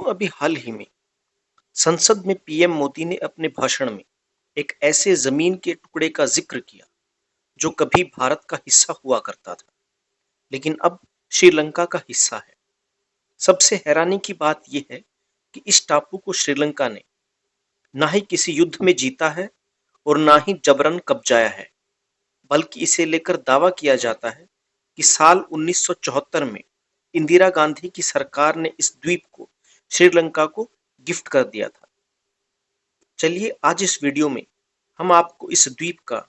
तो अभी हाल ही में संसद में पीएम मोदी ने अपने भाषण में एक ऐसे जमीन के टुकड़े का जिक्र किया जो कभी भारत का हिस्सा हुआ करता था, लेकिन अब श्रीलंका का हिस्सा है। सबसे हैरानी की बात यह है कि इस टापू को श्रीलंका ने ना ही किसी युद्ध में जीता है और ना ही जबरन कब्जाया है, बल्कि इसे लेकर दावा किया जाता है कि साल 1974 में इंदिरा गांधी की सरकार ने इस द्वीप को श्रीलंका को गिफ्ट कर दिया था। चलिए आज इस वीडियो में हम आपको इस द्वीप का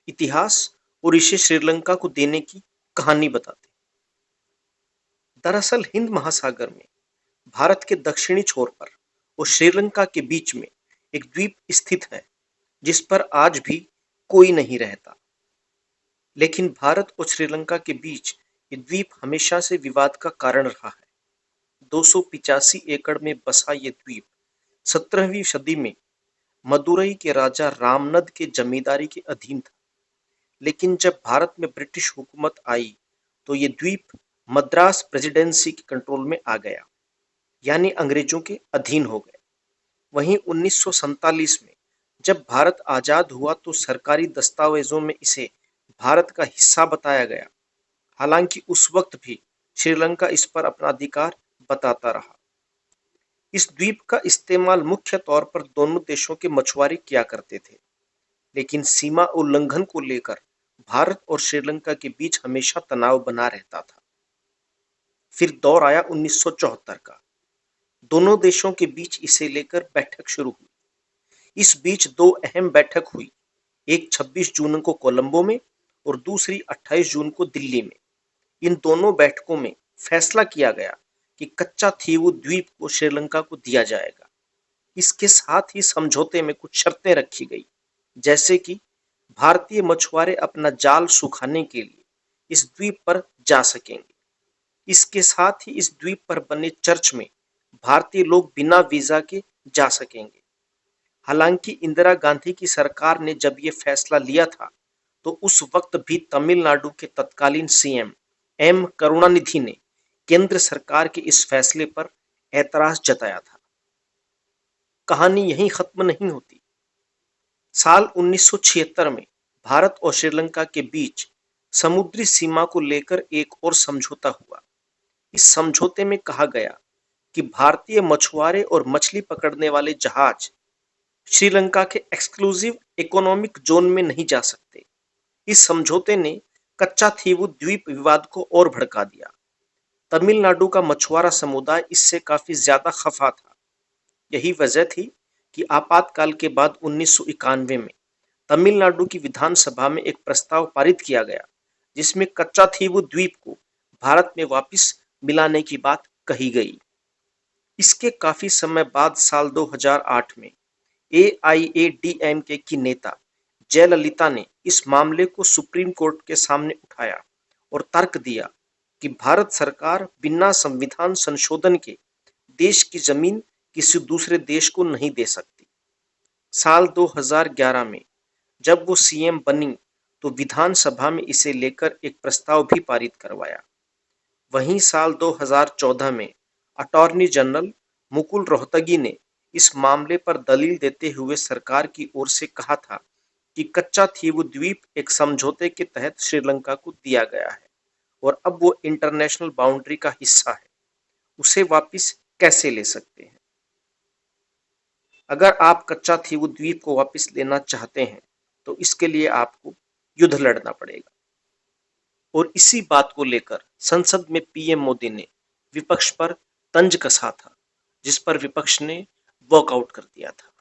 इतिहास और इसे श्रीलंका को देने की कहानी बताते हैं। दरअसल हिंद महासागर में भारत के दक्षिणी छोर पर और श्रीलंका के बीच में एक द्वीप स्थित है जिस पर आज भी कोई नहीं रहता। लेकिन भारत और श्रीलंका के बीच ये द्वीप हमेशा से विवाद का कारण रहा है। 285 एकड़ में बसा ये द्वीप 17वीं सदी में मदुरई के राजा रामनद के जमींदारी के अधीन था। लेकिन जब भारत में ब्रिटिश हुकूमत आई तो ये द्वीप मद्रास प्रेसिडेंसी के कंट्रोल में आ गया, यानी अंग्रेजों के अधीन हो गया। वहीं 1947 में जब भारत आजाद हुआ तो सरकारी दस्तावेजों में इसे भारत का हिस्सा बताया गया। हालांकि उस वक्त भी श्रीलंका इस पर अपना अधिकार बताता रहा। इस द्वीप का इस्तेमाल मुख्य तौर पर दोनों देशों के मछुआरे किया करते थे, लेकिन सीमा उल्लंघन को लेकर भारत और श्रीलंका के बीच हमेशा तनाव बना रहता था। फिर दौर आया 1974 का। दोनों देशों के बीच इसे लेकर बैठक शुरू हुई। इस बीच दो अहम बैठक हुई, एक 26 जून को कोलंबो में और दूसरी 28 जून को दिल्ली में। इन दोनों बैठकों में फैसला किया गया कि कच्चा थीवु द्वीप को श्रीलंका को दिया जाएगा। इसके साथ ही समझौते में कुछ शर्तें रखी गई, जैसे कि भारतीय मछुआरे अपना जाल सुखाने के लिए इस द्वीप पर जा सकेंगे। इसके साथ ही इस द्वीप पर बने चर्च में भारतीय लोग बिना वीजा के जा सकेंगे। हालांकि इंदिरा गांधी की सरकार ने जब ये फैसला लिया था तो उस वक्त भी तमिलनाडु के तत्कालीन सीएम एम करुणानिधि ने केंद्र सरकार के इस फैसले पर ऐतराज जताया था। कहानी यहीं खत्म नहीं होती। साल 1976 में भारत और श्रीलंका के बीच समुद्री सीमा को लेकर एक और समझौता हुआ। इस समझौते में कहा गया कि भारतीय मछुआरे और मछली पकड़ने वाले जहाज श्रीलंका के एक्सक्लूसिव इकोनॉमिक जोन में नहीं जा सकते। इस समझौते ने कच्चा थीवु द्वीप विवाद को और भड़का दिया। तमिलनाडु का मछुआरा समुदाय इससे काफी ज्यादा खफा था। यही वजह थी कि आपातकाल के बाद 1991 में तमिलनाडु की विधानसभा में एक प्रस्ताव पारित किया गया जिसमें कच्चा थीवु द्वीप को भारत में वापस मिलाने की बात कही गई। इसके काफी समय बाद साल 2008 में एआईएडीएमके की नेता जयललिता ने इस मामले को सुप्रीम कोर्ट के सामने उठाया और तर्क दिया कि भारत सरकार बिना संविधान संशोधन के देश की जमीन किसी दूसरे देश को नहीं दे सकती। साल 2011 में जब वो सीएम बनी तो विधानसभा में इसे लेकर एक प्रस्ताव भी पारित करवाया। वहीं साल 2014 में अटॉर्नी जनरल मुकुल रोहतगी ने इस मामले पर दलील देते हुए सरकार की ओर से कहा था कि कच्चा थीवु द्वीप एक समझौते के तहत श्रीलंका को दिया गया है और अब वो इंटरनेशनल बाउंड्री का हिस्सा है, उसे वापस कैसे ले सकते हैं। अगर आप कच्चा थीवु द्वीप को वापस लेना चाहते हैं तो इसके लिए आपको युद्ध लड़ना पड़ेगा। और इसी बात को लेकर संसद में पीएम मोदी ने विपक्ष पर तंज कसा था, जिस पर विपक्ष ने वॉकआउट कर दिया था।